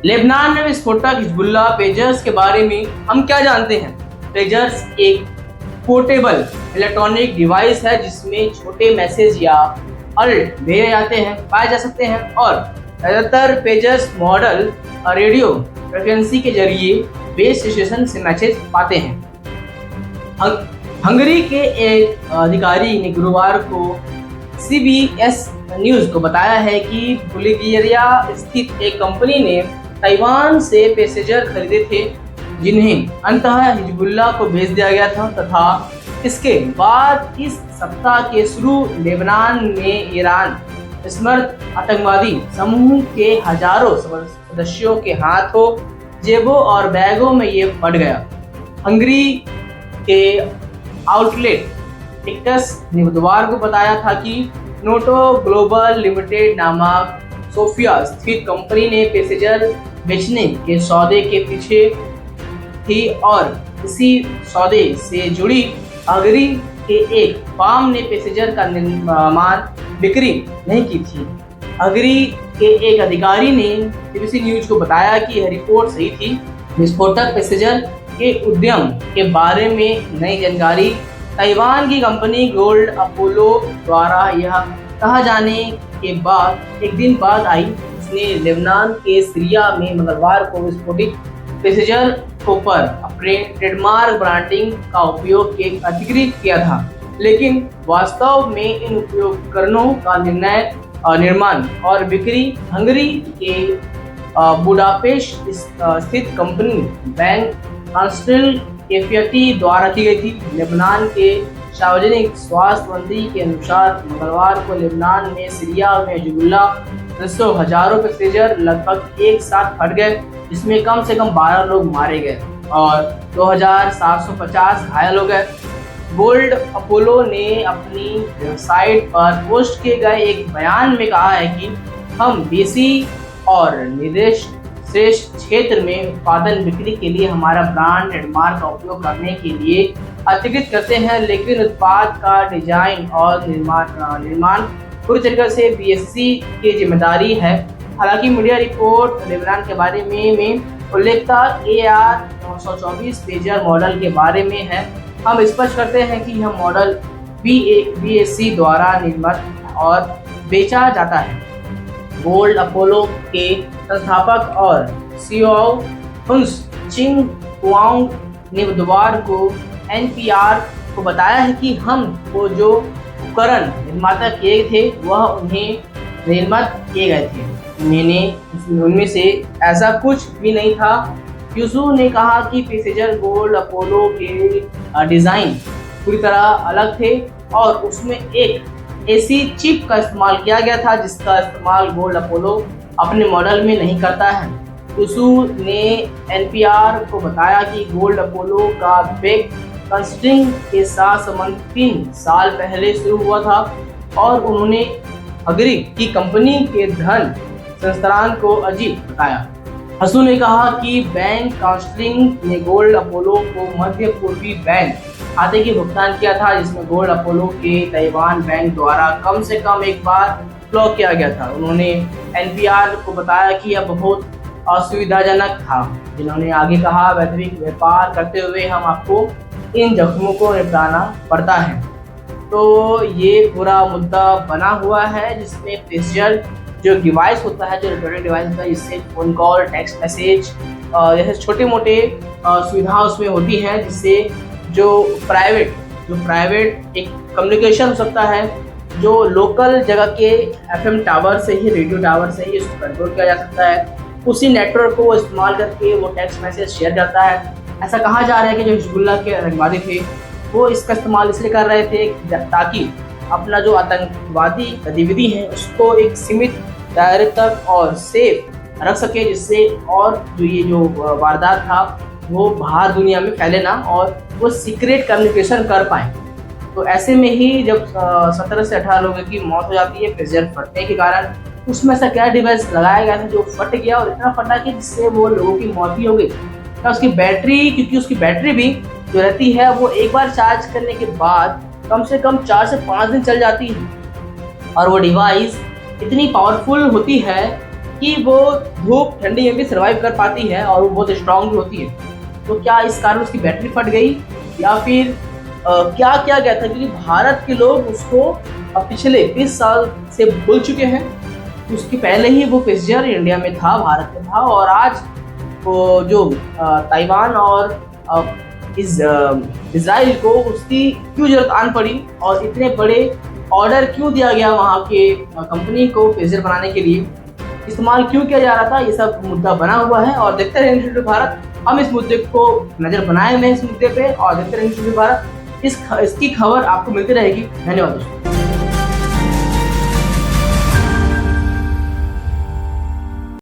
Lebanon में विस्फोटक Hezbollah pagers के बारे में हम क्या जानते हैं? पेजर्स एक पोर्टेबल इलेक्ट्रॉनिक डिवाइस है जिसमें छोटे मैसेज या अलर्ट भेजे जाते हैं पाए जा सकते हैं और ज़्यादातर पेजर्स मॉडल रेडियो फ्रिक्वेंसी के जरिए बेस स्टेशन से मैसेज पाते हैं। हंगरी के एक अधिकारी ने गुरुवार को CBS न्यूज़ को बताया है कि बुल्गारिया स्थित एक कंपनी ने ताइवान से पैसेंजर खरीदे थे जिन्हें अंततः हिजबुल्लाह को भेज दिया गया था तथा इसके बाद इस सप्ताह के शुरू लेबनान में ईरान स्मर्थ आतंकवादी समूह के हजारों सदस्यों के हाथों, जेबों और बैगों में ये पड़ गया। हंगरी के आउटलेट एक्टस ने बुधवार को बताया था कि नोटो ग्लोबल लिमिटेड नामक सोफिया स्थित कंपनी ने पैसेंजर बेचने के सौदे के पीछे थी और इसी सौदे से जुड़ी हंगरी के एक फर्म ने पैसेंजर का निर्माण बिक्री नहीं की थी। हंगरी के एक अधिकारी ने BBC न्यूज को बताया कि यह रिपोर्ट सही थी। विस्फोटक पैसेंजर के उद्यम के बारे में नई जानकारी ताइवान की कंपनी गोल्ड अपोलो द्वारा यह कहा जाने के बाद एक दिन बाद आई। इसने लेबनान के सीरिया में मंगलवार को विस्फोटित पैसेंजर पर अपने ट्रेडमार्क ब्रांडिंग का उपयोग के अधिकृत किया था, लेकिन वास्तव में इन उपकरणों का निर्माण और बिक्री हंगरी के बुडापेस्ट स्थित कंपनी बैंक कांस्टेल केफियती द्वारा की गई थी। लेबनान के सार्वजनिक स्वास्थ्य मंत्री के अनुसार मंगलवार को लेबनान में सीरिया में हिजबुल्लाह हजारों पैसेंजर लगभग एक साथ फट गए, जिसमें कम से कम 12 लोग मारे गए और 2750 घायल हो गए। गोल्ड अपोलो ने अपनी वेबसाइट पर पोस्ट किए गए एक बयान में कहा है कि हम देसी और निर्देश श्रेष्ठ क्षेत्र में उत्पादन बिक्री के लिए हमारा ब्रांड ट्रेडमार्क का उपयोग करने के लिए अधिकृत करते हैं, लेकिन उत्पाद का डिजाइन और निर्माण पूरी तरीके से BSC की जिम्मेदारी है। हालांकि मीडिया रिपोर्ट लेबनान के बारे में उल्लेख AR-924 पेजर मॉडल के बारे में है। हम स्पष्ट करते हैं कि यह मॉडल BSC द्वारा निर्मित और बेचा जाता है। गोल्ड अपोलो के संस्थापक और CEO हुंस चिंग हुआंग ने बुधवार को NPR को बताया है कि हम को जो उपकरण निर्माता किए थे वह उन्हें निर्मित किए गए थे, उनमें से ऐसा कुछ भी नहीं था। यूसु ने कहा कि पैसेंजर गोल्ड अपोलो के डिज़ाइन पूरी तरह अलग थे और उसमें एक ऐसी चिप का इस्तेमाल किया गया था जिसका इस्तेमाल गोल्ड अपोलो अपने मॉडल में नहीं करता है। यूसु ने NPR को बताया कि गोल्ड अपोलो का बैक कास्टिंग के साथ संबंध 3 साल पहले शुरू हुआ था और उन्होंने हंगरी की कंपनी के धन संस्थान को अजीब बताया। हसू ने कहा कि बैंक काउंसलिंग ने गोल्ड अपोलो को मध्य पूर्वी बैंक खाते की भुगतान किया था, जिसमें गोल्ड अपोलो के ताइवान बैंक द्वारा कम से कम एक बार ब्लॉक किया गया था। उन्होंने NPR को बताया कि यह बहुत असुविधाजनक था। जिन्होंने आगे कहा, वैश्विक व्यापार करते हुए हम आपको इन जोखिमों को निपटाना पड़ता है। तो ये पूरा मुद्दा बना हुआ है जिसमें पैसेंजर जो डिवाइस होता है, जो इलेक्ट्रॉनिक डिवाइस होता है, जिससे फ़ोन कॉल, टेक्स्ट मैसेज जैसे छोटे मोटे सुविधा उसमें होती हैं, जिससे जो प्राइवेट एक कम्युनिकेशन हो सकता है, जो लोकल जगह के FM टावर से ही, रेडियो टावर से ही उसको कंट्रोल किया जा सकता है। उसी नेटवर्क को इस्तेमाल करके वो टेक्स्ट मैसेज शेयर करता है। ऐसा कहा जा रहा है कि जो हिजबुल्लाह के आतंकवादी थे वो इसका इस्तेमाल इसलिए कर रहे थे ताकि अपना जो आतंकवादी गतिविधि है उसको एक सीमित दायरे तक और सेफ रख सके, जिससे और जो ये जो वारदात था वो बाहर दुनिया में फैले ना और वो सीक्रेट कम्युनिकेशन कर पाए। तो ऐसे में ही जब 17 से 18 लोगों की मौत हो जाती है पैसेंजर फटने के कारण, उसमें ऐसा क्या डिवाइस लगाया गया था जो फट गया और इतना फटा कि जिससे वो लोगों की मौत ही हो गई। क्या उसकी बैटरी, क्योंकि उसकी बैटरी भी जो रहती है वो एक बार चार्ज करने के बाद कम से कम 4 से 5 दिन चल जाती है और वो डिवाइस इतनी पावरफुल होती है कि वो धूप ठंडी में भी सर्वाइव कर पाती है और वो बहुत स्ट्रांग भी होती है। तो क्या इस कारण उसकी बैटरी फट गई या फिर क्या किया गया था, क्योंकि भारत के लोग उसको अब पिछले 20 साल से भूल चुके हैं। उसके पहले ही वो पैसेंजर इंडिया में था, भारत में था, और आज वो जो ताइवान और इज़राइल को उसकी क्यों जरूरत आन पड़ी और इतने बड़े ऑर्डर क्यों दिया गया वहाँ के कंपनी को पैसेंजर बनाने के लिए, इस्तेमाल क्यों किया जा रहा था, ये सब मुद्दा बना हुआ है। और देखते रहेंगे इंस्टीट्यूट भारत, हम इस मुद्दे को नजर बनाए हुए हैं इस मुद्दे पे, और देखते रहेंगे इंस्टीट्यूट भारत, इसकी खबर आपको मिलती रहेगी। धन्यवाद दोस्तों।